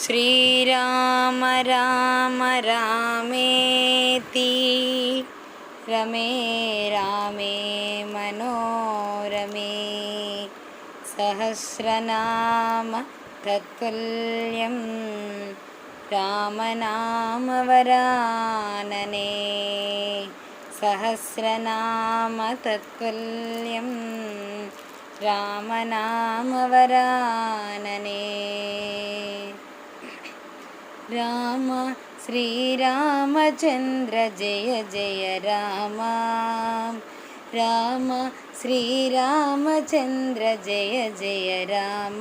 श्रीराम राम रामेति रमे रामे मनोरमे सहस्रनाम तत्तुल्यं रामनाम वरानने सहस्रनाम तत्तुल्यं रामनाम वरानने राम श्रीरामचंद्र जय जय राम राम श्रीरामचंद्र जय जय राम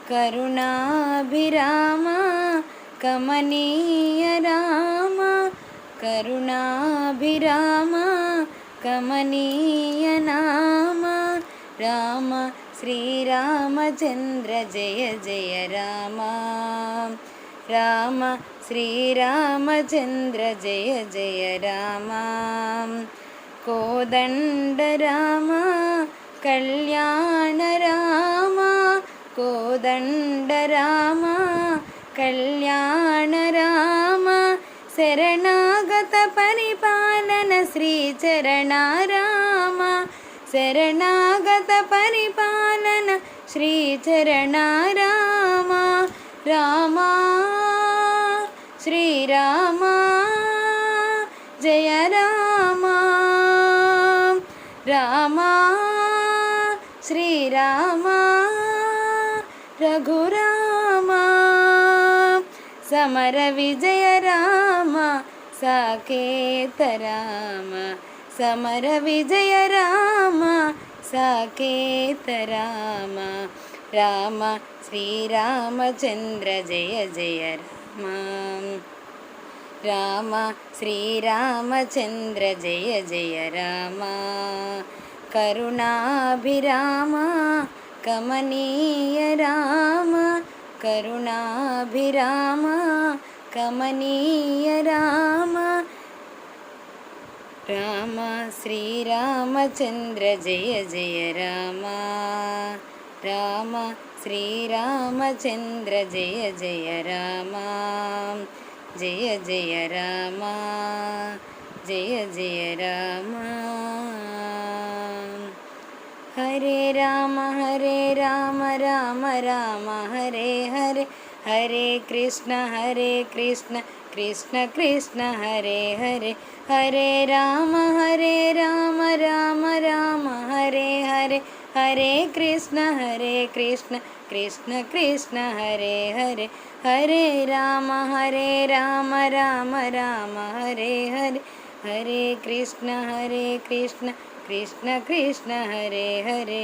करुणाभिराम कमनीय राम करुणाभिराम कमनीय नाम राम श्रीरामचंद्र जय जय राम राम श्रीरामचंद्र जय जय राम कोदंड राम कल्याण राम कोदंड राम कल्याण राम शरणागत परिपालन श्रीचरण राम शरणागत परिपालन श्रीचरण राम राम श्रीराम जय राम राम श्रीराम रघुराम समर विजय राम साकेत राम समर विजय राम साकेत राम राम श्रीरामचंद्र जय जय राम राम श्रीरामचंद्र जय जय राम करुणाभिराम कमनीय राम करुणाभिराम कमनीय राम राम श्रीरामचंद्र जय जय राम राम श्रीरामचंद्र जय जय राम जय जय राम जय जय राम हरे राम राम राम हरे हरे हरे कृष्ण कृष्ण कृष्ण हरे हरे हरे राम राम राम हरे हरे हरे कृष्ण कृष्ण कृष्ण हरे हरे हरे राम राम राम हरे हरे हरे कृष्ण कृष्ण कृष्ण हरे हरे।